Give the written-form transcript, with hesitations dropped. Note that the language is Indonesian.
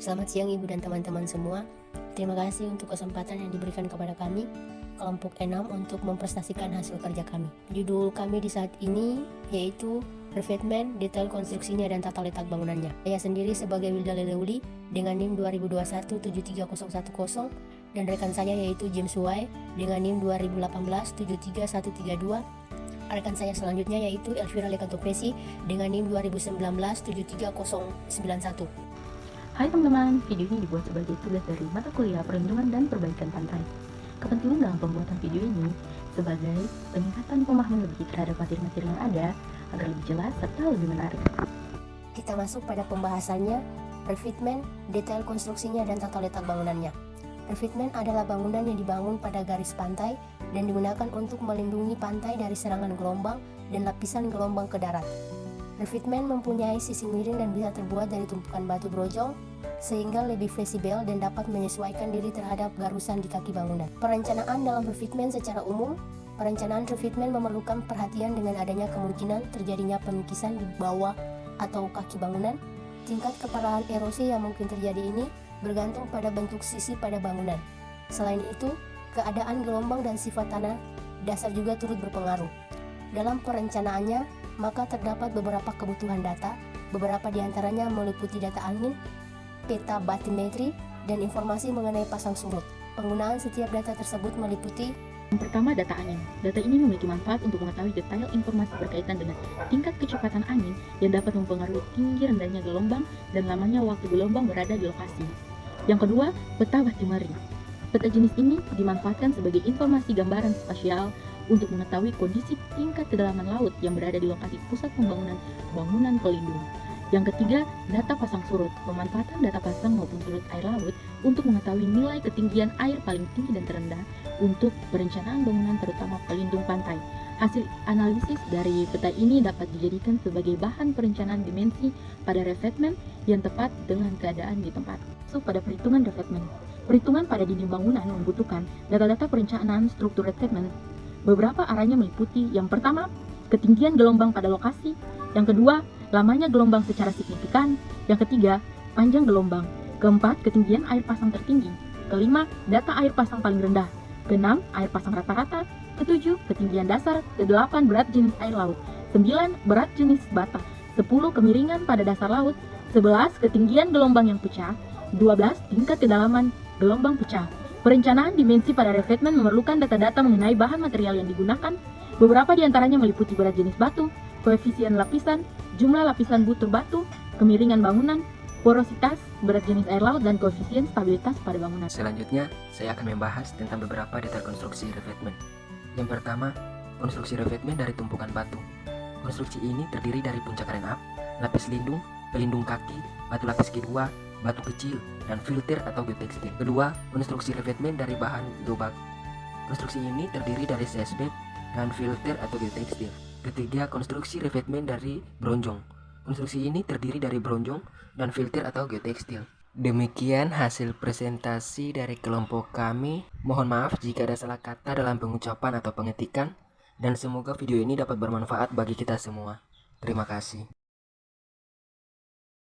Selamat siang Ibu dan teman-teman semua. Terima kasih untuk kesempatan yang diberikan kepada kami, kelompok 6, untuk mempresentasikan hasil kerja kami. Judul kami di saat ini yaitu Revetment, Detail Konstruksinya dan Tata Letak Bangunannya. Saya sendiri sebagai Wilda Leleuli dengan NIM 2021-73110 dan rekan saya yaitu James Y dengan NIM 2018-73132. Rekan saya selanjutnya yaitu Elvira Lekantopresi dengan NIM 2019-73091. Hai teman-teman, video ini dibuat sebagai tugas dari mata kuliah Perlindungan dan Perbaikan Pantai. Kepentingan dalam pembuatan video ini sebagai peningkatan pemahaman lebih terhadap materi-materi yang ada agar lebih jelas serta lebih menarik. Kita masuk pada pembahasannya, revetment, detail konstruksinya dan tata letak bangunannya. Revetment adalah bangunan yang dibangun pada garis pantai dan digunakan untuk melindungi pantai dari serangan gelombang dan lapisan gelombang ke darat. Revetment mempunyai sisi miring dan bisa terbuat dari tumpukan batu brojong sehingga lebih fleksibel dan dapat menyesuaikan diri terhadap garusan di kaki bangunan. Perencanaan dalam revetment secara umum, perencanaan revetment memerlukan perhatian dengan adanya kemungkinan terjadinya pengikisan di bawah atau kaki bangunan. Tingkat keparahan erosi yang mungkin terjadi ini bergantung pada bentuk sisi pada bangunan. Selain itu, keadaan gelombang dan sifat tanah dasar juga turut berpengaruh. Dalam perencanaannya, maka terdapat beberapa kebutuhan data, beberapa diantaranya meliputi data angin, peta batimetri, dan informasi mengenai pasang surut. Penggunaan setiap data tersebut meliputi: Yang pertama, data angin. Data ini memiliki manfaat untuk mengetahui detail informasi berkaitan dengan tingkat kecepatan angin yang dapat mempengaruhi tinggi rendahnya gelombang dan lamanya waktu gelombang berada di lokasi. Yang kedua, peta batimetri. Peta jenis ini dimanfaatkan sebagai informasi gambaran spasial untuk mengetahui kondisi tingkat kedalaman laut yang berada di lokasi pusat pembangunan bangunan pelindung. Yang ketiga, data pasang surut. Pemanfaatan data pasang maupun surut air laut untuk mengetahui nilai ketinggian air paling tinggi dan terendah untuk perencanaan bangunan terutama pelindung pantai. Hasil analisis dari peta ini dapat dijadikan sebagai bahan perencanaan dimensi pada revetment yang tepat dengan keadaan di tempat. So, pada perhitungan revetment. Perhitungan pada dinding bangunan membutuhkan data-data perencanaan struktur revetment. Beberapa arahnya meliputi: yang pertama, ketinggian gelombang pada lokasi; yang kedua, lamanya gelombang secara signifikan; yang ketiga, panjang gelombang; keempat, ketinggian air pasang tertinggi; kelima, data air pasang paling rendah; keenam, air pasang rata-rata; ketujuh, ketinggian dasar; kedelapan, berat jenis air laut; 9, berat jenis bata; 10, kemiringan pada dasar laut; 11, ketinggian gelombang yang pecah; 12, tingkat kedalaman gelombang pecah. Perencanaan dimensi pada revetment memerlukan data-data mengenai bahan material yang digunakan. Beberapa diantaranya meliputi berat jenis batu, koefisien lapisan, jumlah lapisan butur batu, kemiringan bangunan, porositas, berat jenis air laut, dan koefisien stabilitas pada bangunan. Selanjutnya, saya akan membahas tentang beberapa detail konstruksi revetment. Yang pertama, konstruksi revetment dari tumpukan batu. Konstruksi ini terdiri dari puncak renap, lapis lindung, pelindung kaki, batu lapis kedua, batu kecil, dan filter atau geotekstil. Kedua, konstruksi revetment dari bahan geobag. Konstruksi ini terdiri dari CSB dan filter atau geotekstil. Ketiga, konstruksi revetment dari bronjong. Konstruksi ini terdiri dari bronjong dan filter atau geotekstil. Demikian hasil presentasi dari kelompok kami. Mohon maaf jika ada salah kata dalam pengucapan atau pengetikan, dan semoga video ini dapat bermanfaat bagi kita semua. Terima kasih.